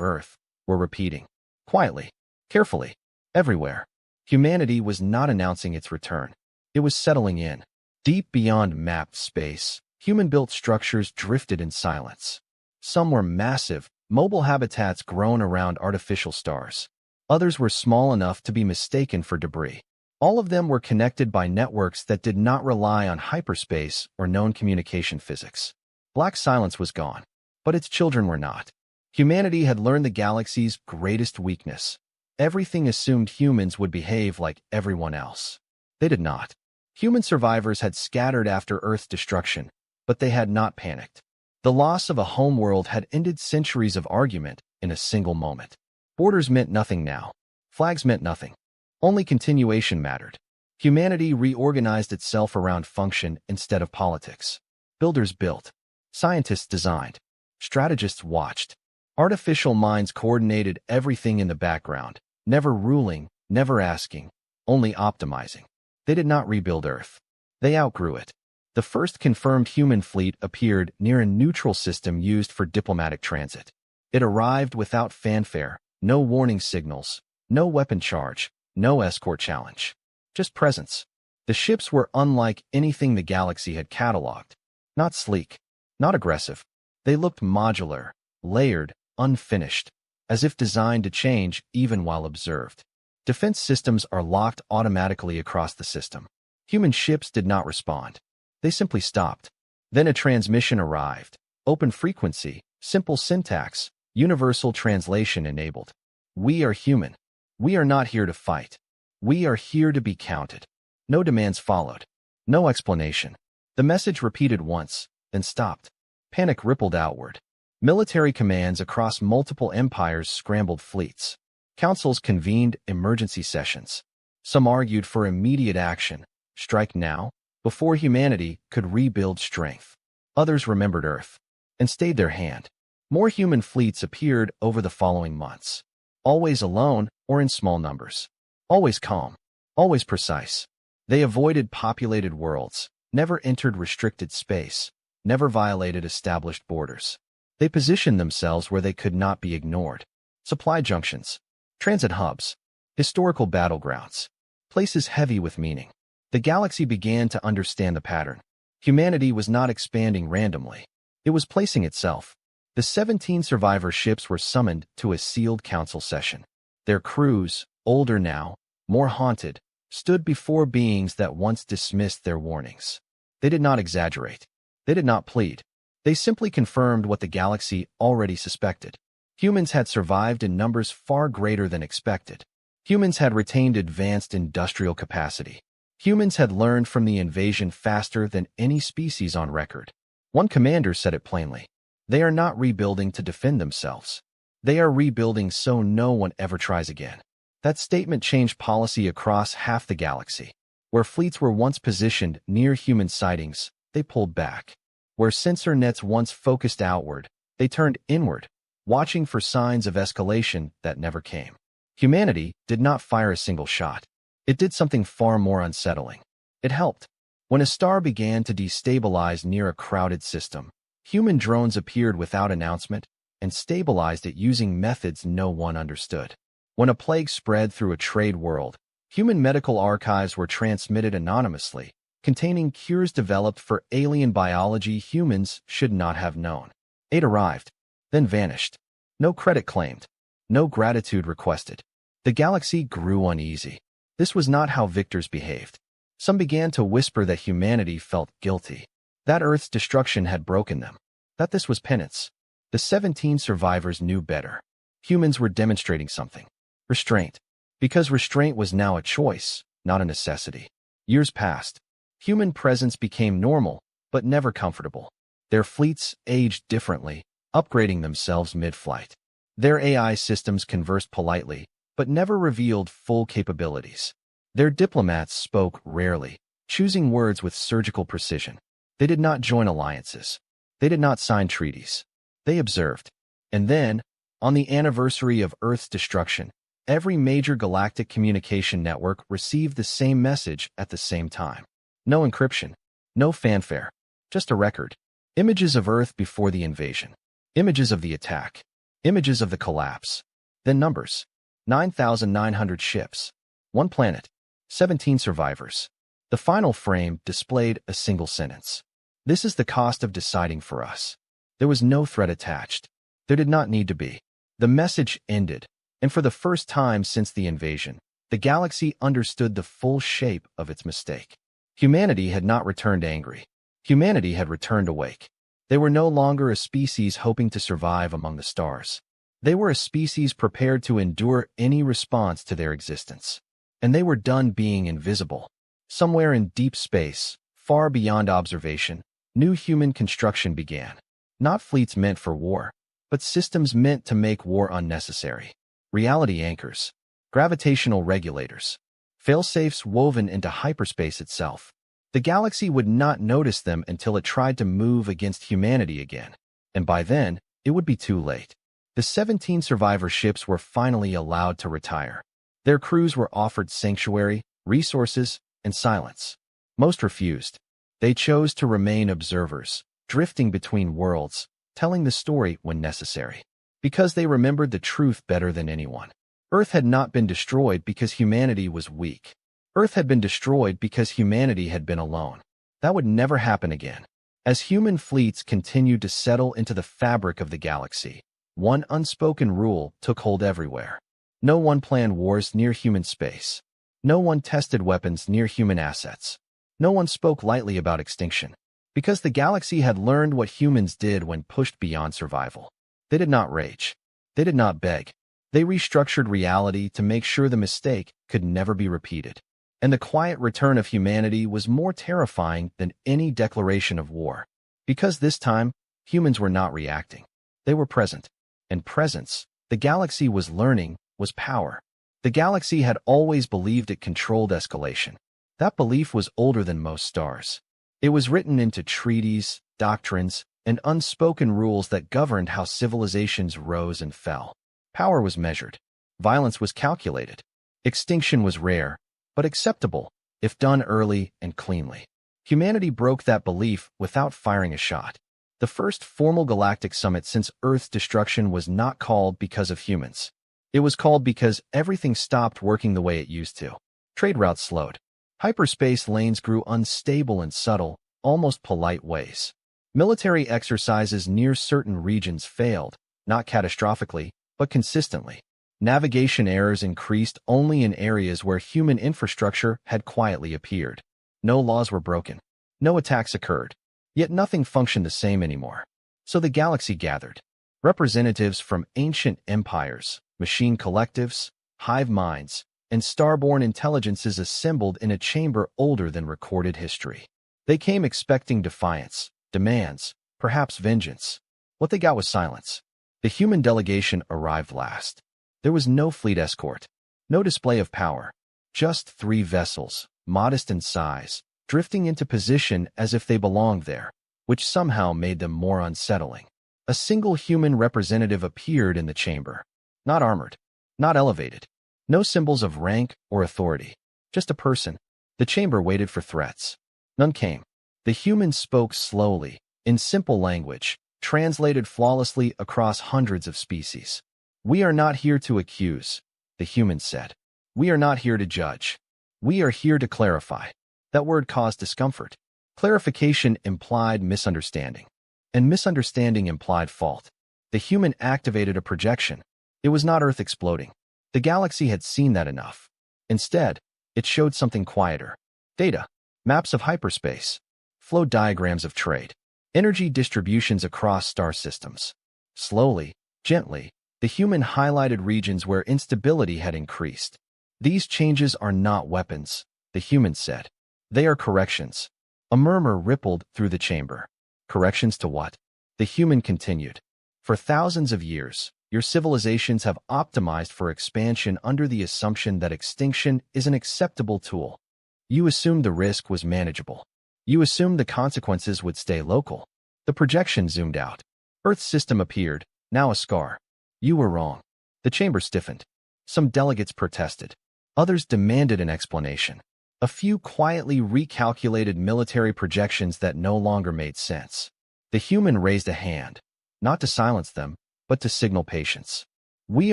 Earth, were repeating. Quietly. Carefully. Everywhere. Humanity was not announcing its return. It was settling in. Deep beyond mapped space, human-built structures drifted in silence. Some were massive, mobile habitats grown around artificial stars. Others were small enough to be mistaken for debris. All of them were connected by networks that did not rely on hyperspace or known communication physics. Black silence was gone, but its children were not. Humanity had learned the galaxy's greatest weakness. Everything assumed humans would behave like everyone else. They did not. Human survivors had scattered after Earth's destruction, but they had not panicked. The loss of a homeworld had ended centuries of argument in a single moment. Borders meant nothing now. Flags meant nothing. Only continuation mattered. Humanity reorganized itself around function instead of politics. Builders built. Scientists designed. Strategists watched. Artificial minds coordinated everything in the background, never ruling, never asking, only optimizing. They did not rebuild Earth. They outgrew it. The first confirmed human fleet appeared near a neutral system used for diplomatic transit. It arrived without fanfare, no warning signals, no weapon charge, no escort challenge. Just presence. The ships were unlike anything the galaxy had cataloged. Not sleek, not aggressive. They looked modular, layered, unfinished, as if designed to change even while observed. Defense systems are locked automatically across the system. Human ships did not respond. They simply stopped. Then a transmission arrived. Open frequency, simple syntax, universal translation enabled. We are human. "We are not here to fight. We are here to be counted." No demands followed. No explanation. The message repeated once, then stopped. Panic rippled outward. Military commands across multiple empires scrambled fleets. Councils convened emergency sessions. Some argued for immediate action, strike now, before humanity could rebuild strength. Others remembered Earth and stayed their hand. More human fleets appeared over the following months, always alone or in small numbers, always calm, always precise. They avoided populated worlds, never entered restricted space, never violated established borders. They positioned themselves where they could not be ignored. Supply junctions, transit hubs, historical battlegrounds, places heavy with meaning. The galaxy began to understand the pattern. Humanity was not expanding randomly. It was placing itself. The 17 survivor ships were summoned to a sealed council session. Their crews, older now, more haunted, stood before beings that once dismissed their warnings. They did not exaggerate. They did not plead. They simply confirmed what the galaxy already suspected. Humans had survived in numbers far greater than expected. Humans had retained advanced industrial capacity. Humans had learned from the invasion faster than any species on record. One commander said it plainly. They are not rebuilding to defend themselves. They are rebuilding so no one ever tries again. That statement changed policy across half the galaxy. Where fleets were once positioned near human sightings, they pulled back. Where sensor nets once focused outward, they turned inward, watching for signs of escalation that never came. Humanity did not fire a single shot. It did something far more unsettling. It helped. When a star began to destabilize near a crowded system, human drones appeared without announcement and stabilized it using methods no one understood. When a plague spread through a trade world, human medical archives were transmitted anonymously, containing cures developed for alien biology humans should not have known. Aid arrived, then vanished. No credit claimed. No gratitude requested. The galaxy grew uneasy. This was not how victors behaved. Some began to whisper that humanity felt guilty, that Earth's destruction had broken them, that this was penance. The 17 survivors knew better. Humans were demonstrating something. Restraint. Because restraint was now a choice, not a necessity. Years passed. Human presence became normal, but never comfortable. Their fleets aged differently, upgrading themselves mid-flight. Their AI systems conversed politely, but never revealed full capabilities. Their diplomats spoke rarely, choosing words with surgical precision. They did not join alliances. They did not sign treaties. They observed. And then, on the anniversary of Earth's destruction, every major galactic communication network received the same message at the same time. No encryption, no fanfare, just a record. Images of Earth before the invasion. Images of the attack. Images of the collapse. Then numbers. 9,900 ships. One planet. 17 survivors. The final frame displayed a single sentence. This is the cost of deciding for us. There was no threat attached. There did not need to be. The message ended, and for the first time since the invasion, the galaxy understood the full shape of its mistake. Humanity had not returned angry. Humanity had returned awake. They were no longer a species hoping to survive among the stars. They were a species prepared to endure any response to their existence. And they were done being invisible. Somewhere in deep space, far beyond observation, new human construction began. Not fleets meant for war, but systems meant to make war unnecessary. Reality anchors, gravitational regulators, fail-safes woven into hyperspace itself. The galaxy would not notice them until it tried to move against humanity again, and by then, it would be too late. The 17 survivor ships were finally allowed to retire. Their crews were offered sanctuary, resources, and silence. Most refused. They chose to remain observers, drifting between worlds, telling the story when necessary. Because they remembered the truth better than anyone. Earth had not been destroyed because humanity was weak. Earth had been destroyed because humanity had been alone. That would never happen again. As human fleets continued to settle into the fabric of the galaxy, one unspoken rule took hold everywhere. No one planned wars near human space. No one tested weapons near human assets. No one spoke lightly about extinction. Because the galaxy had learned what humans did when pushed beyond survival. They did not rage. They did not beg. They restructured reality to make sure the mistake could never be repeated. And the quiet return of humanity was more terrifying than any declaration of war. Because this time, humans were not reacting. They were present. And presence, the galaxy was learning, was power. The galaxy had always believed it controlled escalation. That belief was older than most stars. It was written into treaties, doctrines, and unspoken rules that governed how civilizations rose and fell. Power was measured. Violence was calculated. Extinction was rare, but acceptable, if done early and cleanly. Humanity broke that belief without firing a shot. The first formal galactic summit since Earth's destruction was not called because of humans. It was called because everything stopped working the way it used to. Trade routes slowed. Hyperspace lanes grew unstable in subtle, almost polite ways. Military exercises near certain regions failed, not catastrophically, but consistently. Navigation errors increased only in areas where human infrastructure had quietly appeared. No laws were broken. No attacks occurred. Yet nothing functioned the same anymore. So the galaxy gathered. Representatives from ancient empires, machine collectives, hive minds, and starborn intelligences assembled in a chamber older than recorded history. They came expecting defiance, demands, perhaps vengeance. What they got was silence. The human delegation arrived last. There was no fleet escort, no display of power, just 3 vessels, modest in size, drifting into position as if they belonged there, which somehow made them more unsettling. A single human representative appeared in the chamber. Not armored, not elevated, no symbols of rank or authority, just a person. The chamber waited for threats. None came. The human spoke slowly, in simple language, translated flawlessly across hundreds of species. "We are not here to accuse," the human said. "We are not here to judge. We are here to clarify." That word caused discomfort. Clarification implied misunderstanding, and misunderstanding implied fault. The human activated a projection. It was not Earth exploding. The galaxy had seen that enough. Instead, it showed something quieter. Data, maps of hyperspace, flow diagrams of trade, energy distributions across star systems. Slowly, gently, the human highlighted regions where instability had increased. "These changes are not weapons," the human said. "They are corrections." A murmur rippled through the chamber. Corrections to what? The human continued. "For thousands of years, your civilizations have optimized for expansion under the assumption that extinction is an acceptable tool. You assumed the risk was manageable. You assumed the consequences would stay local." The projection zoomed out. Earth's system appeared, now a scar. "You were wrong." The chamber stiffened. Some delegates protested. Others demanded an explanation. A few quietly recalculated military projections that no longer made sense. The human raised a hand, not to silence them, but to signal patience. "We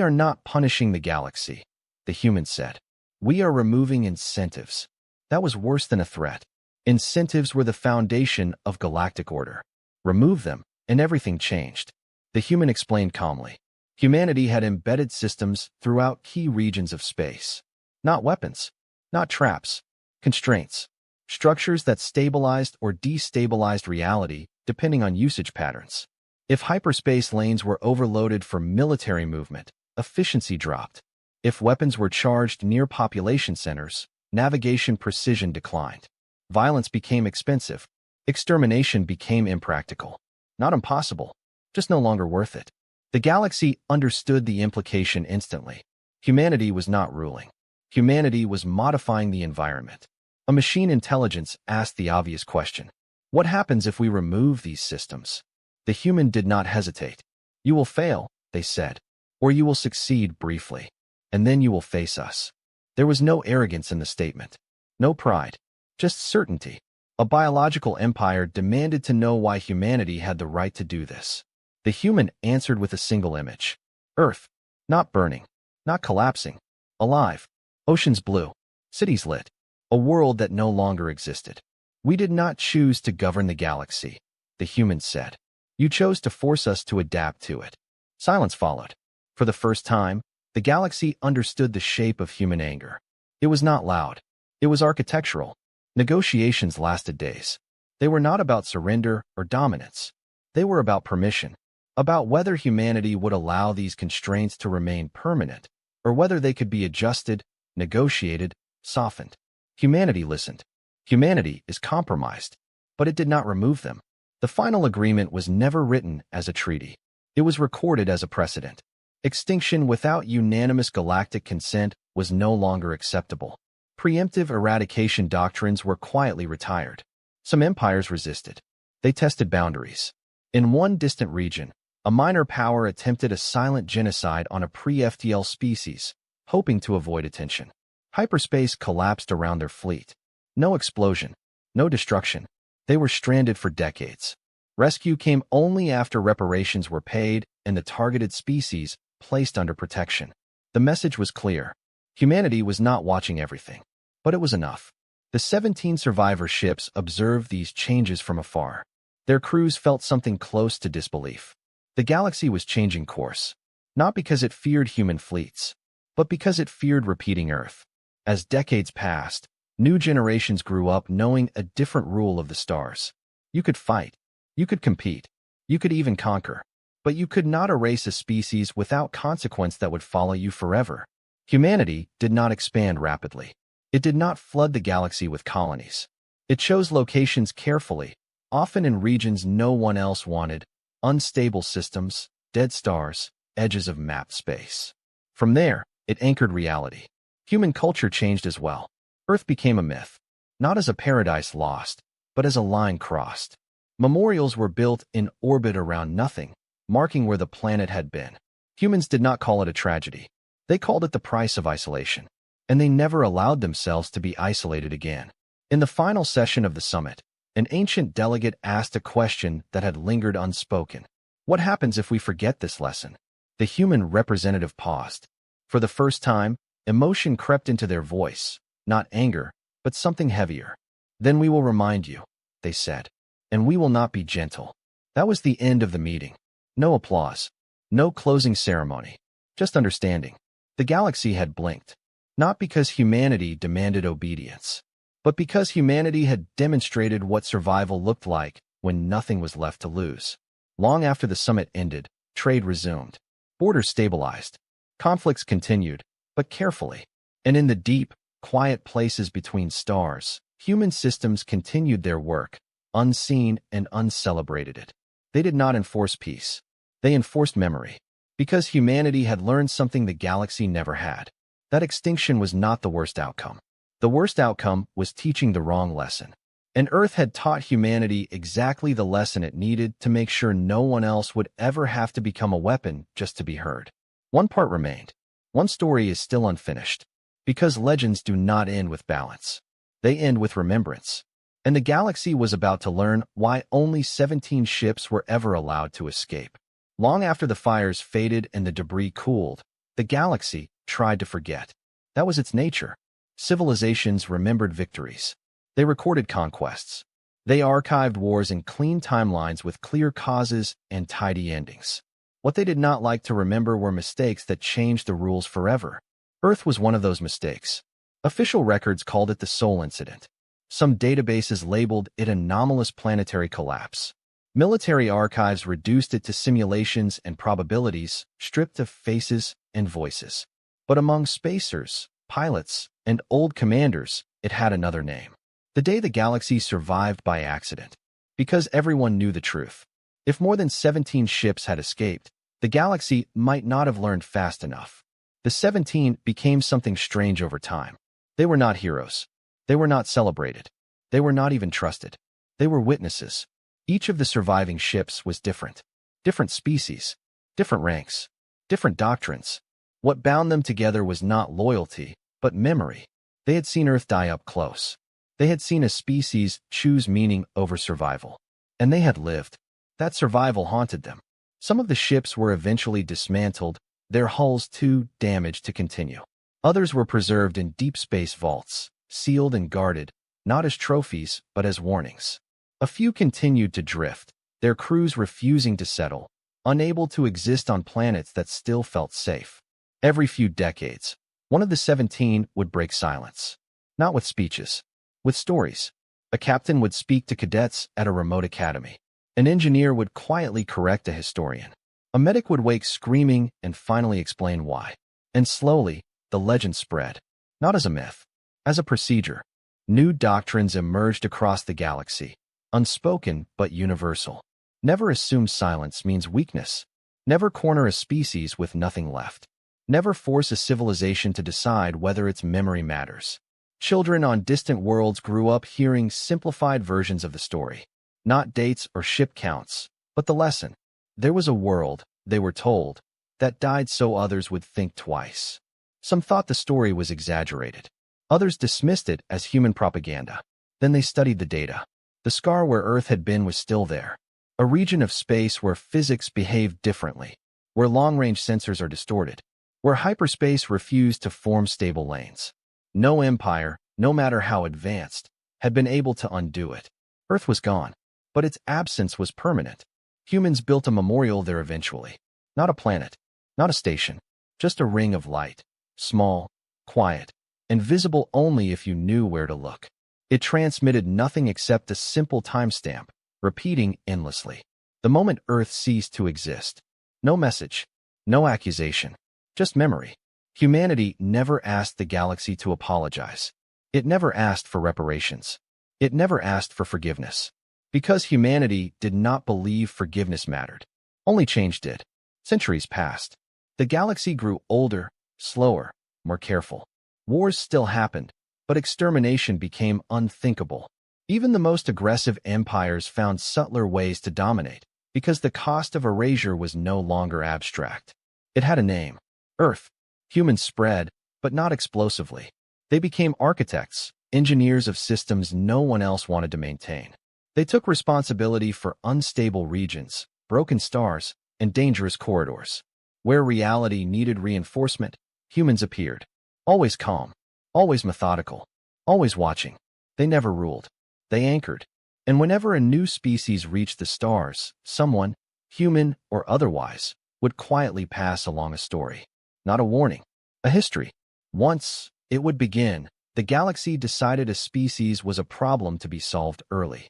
are not punishing the galaxy," the human said. "We are removing incentives." That was worse than a threat. Incentives were the foundation of galactic order. Remove them, and everything changed. The human explained calmly. Humanity had embedded systems throughout key regions of space. Not weapons, not traps, constraints. Structures that stabilized or destabilized reality depending on usage patterns. If hyperspace lanes were overloaded for military movement, efficiency dropped. If weapons were charged near population centers, navigation precision declined. Violence became expensive. Extermination became impractical. Not impossible, just no longer worth it. The galaxy understood the implication instantly. Humanity was not ruling. Humanity was modifying the environment. A machine intelligence asked the obvious question. What happens if we remove these systems? The human did not hesitate. "You will fail," they said, "or you will succeed briefly. And then you will face us." There was no arrogance in the statement. No pride. Just certainty. A biological empire demanded to know why humanity had the right to do this. The human answered with a single image. Earth. Not burning. Not collapsing. Alive. Oceans blue. Cities lit. A world that no longer existed. "We did not choose to govern the galaxy," the human said. "You chose to force us to adapt to it." Silence followed. For the first time, the galaxy understood the shape of human anger. It was not loud. It was architectural. Negotiations lasted days. They were not about surrender or dominance. They were about permission. about whether humanity would allow these constraints to remain permanent, or whether they could be adjusted, negotiated, softened. Humanity listened. Humanity is compromised, but it did not remove them. The final agreement was never written as a treaty. It was recorded as a precedent. Extinction without unanimous galactic consent was no longer acceptable. Preemptive eradication doctrines were quietly retired. Some empires resisted. They tested boundaries. In one distant region, a minor power attempted a silent genocide on a pre-FTL species, hoping to avoid attention. Hyperspace collapsed around their fleet. No explosion, no destruction. They were stranded for decades. Rescue came only after reparations were paid and the targeted species placed under protection. The message was clear. Humanity was not watching everything, but it was enough. The 17 survivor ships observed these changes from afar. Their crews felt something close to disbelief. The galaxy was changing course, not because it feared human fleets, but because it feared repeating Earth. As decades passed, new generations grew up knowing a different rule of the stars. You could fight, you could compete, you could even conquer, but you could not erase a species without consequence that would follow you forever. Humanity did not expand rapidly. It did not flood the galaxy with colonies. It chose locations carefully, often in regions no one else wanted, unstable systems, dead stars, edges of mapped space. From there, it anchored reality. Human culture changed as well. Earth became a myth, not as a paradise lost, but as a line crossed. Memorials were built in orbit around nothing, marking where the planet had been. Humans did not call it a tragedy. They called it the price of isolation, and they never allowed themselves to be isolated again. In the final session of the summit, an ancient delegate asked a question that had lingered unspoken. What happens if we forget this lesson? The human representative paused. For the first time, emotion crept into their voice, not anger, but something heavier. Then we will remind you, they said, and we will not be gentle. That was the end of the meeting. No applause, no closing ceremony, just understanding. The galaxy had blinked, not because humanity demanded obedience, but because humanity had demonstrated what survival looked like when nothing was left to lose. Long after the summit ended, trade resumed. Borders stabilized. Conflicts continued, but carefully. And in the deep, quiet places between stars, human systems continued their work, unseen and uncelebrated it. They did not enforce peace. They enforced memory. Because humanity had learned something the galaxy never had. That extinction was not the worst outcome. The worst outcome was teaching the wrong lesson. And Earth had taught humanity exactly the lesson it needed to make sure no one else would ever have to become a weapon just to be heard. One part remained. One story is still unfinished. Because legends do not end with balance. They end with remembrance. And the galaxy was about to learn why only 17 ships were ever allowed to escape. Long after the fires faded and the debris cooled, the galaxy tried to forget. That was its nature. Civilizations remembered victories. They recorded conquests. They archived wars in clean timelines with clear causes and tidy endings. What they did not like to remember were mistakes that changed the rules forever. Earth was one of those mistakes. Official records called it the Sol Incident. Some databases labeled it anomalous planetary collapse. Military archives reduced it to simulations and probabilities, stripped of faces and voices. But among spacers, pilots, and old commanders, it had another name. The day the galaxy survived by accident. Because everyone knew the truth. If more than 17 ships had escaped, the galaxy might not have learned fast enough. The 17 became something strange over time. They were not heroes. They were not celebrated. They were not even trusted. They were witnesses. Each of the surviving ships was different. Different species, different ranks, different doctrines. What bound them together was not loyalty, but memory. They had seen Earth die up close. They had seen a species choose meaning over survival. And they had lived. That survival haunted them. Some of the ships were eventually dismantled, their hulls too damaged to continue. Others were preserved in deep space vaults, sealed and guarded, not as trophies, but as warnings. A few continued to drift, their crews refusing to settle, unable to exist on planets that still felt safe. Every few decades, one of the 17 would break silence. Not with speeches, with stories. A captain would speak to cadets at a remote academy. An engineer would quietly correct a historian. A medic would wake screaming and finally explain why. And slowly, the legend spread. Not as a myth, as a procedure. New doctrines emerged across the galaxy, unspoken but universal. Never assume silence means weakness. Never corner a species with nothing left. Never force a civilization to decide whether its memory matters. Children on distant worlds grew up hearing simplified versions of the story. Not dates or ship counts, but the lesson. There was a world, they were told, that died so others would think twice. Some thought the story was exaggerated. Others dismissed it as human propaganda. Then they studied the data. The scar where Earth had been was still there. A region of space where physics behaved differently, where long-range sensors are distorted, where hyperspace refused to form stable lanes. No empire, no matter how advanced, had been able to undo it. Earth was gone, but its absence was permanent. Humans built a memorial there eventually. Not a planet, not a station, just a ring of light, small, quiet, and visible only if you knew where to look. It transmitted nothing except a simple timestamp, repeating endlessly. The moment Earth ceased to exist. No message, no accusation, just memory. Humanity never asked the galaxy to apologize. It never asked for reparations. It never asked for forgiveness. Because humanity did not believe forgiveness mattered. Only change did. Centuries passed. The galaxy grew older, slower, more careful. Wars still happened, but extermination became unthinkable. Even the most aggressive empires found subtler ways to dominate, because the cost of erasure was no longer abstract. It had a name. Earth. Humans spread, but not explosively. They became architects, engineers of systems no one else wanted to maintain. They took responsibility for unstable regions, broken stars, and dangerous corridors. Where reality needed reinforcement, humans appeared. Always calm, always methodical, always watching. They never ruled. They anchored. And whenever a new species reached the stars, someone, human or otherwise, would quietly pass along a story. Not a warning, a history. Once it would begin, the galaxy decided a species was a problem to be solved early.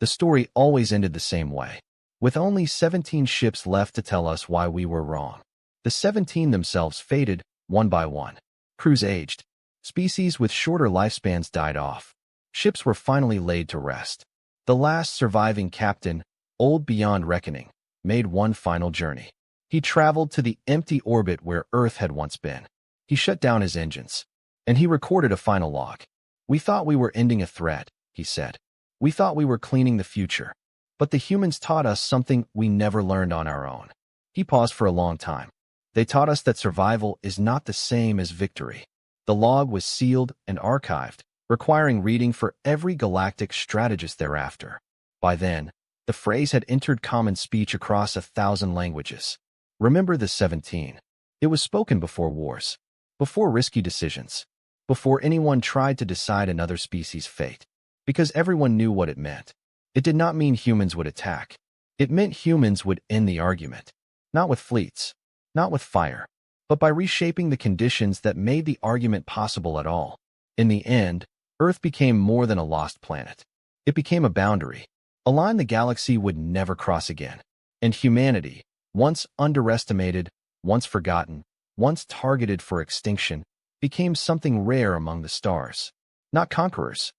The story always ended the same way, with only 17 ships left to tell us why we were wrong. The 17 themselves faded, one by one. Crews aged. Species with shorter lifespans died off. Ships were finally laid to rest. The last surviving captain, old beyond reckoning, made one final journey. He traveled to the empty orbit where Earth had once been. He shut down his engines, and he recorded a final log. "We thought we were ending a threat," he said. "We thought we were cleaning the future. But the humans taught us something we never learned on our own." He paused for a long time. "They taught us that survival is not the same as victory." The log was sealed and archived, requiring reading for every galactic strategist thereafter. By then, the phrase had entered common speech across 1,000 languages. Remember the 17. It was spoken before wars, before risky decisions, before anyone tried to decide another species' fate. Because everyone knew what it meant. It did not mean humans would attack. It meant humans would end the argument. Not with fleets, not with fire, but by reshaping the conditions that made the argument possible at all. In the end, Earth became more than a lost planet. It became a boundary, a line the galaxy would never cross again. And humanity, once underestimated, once forgotten, once targeted for extinction, became something rare among the stars. Not conquerors,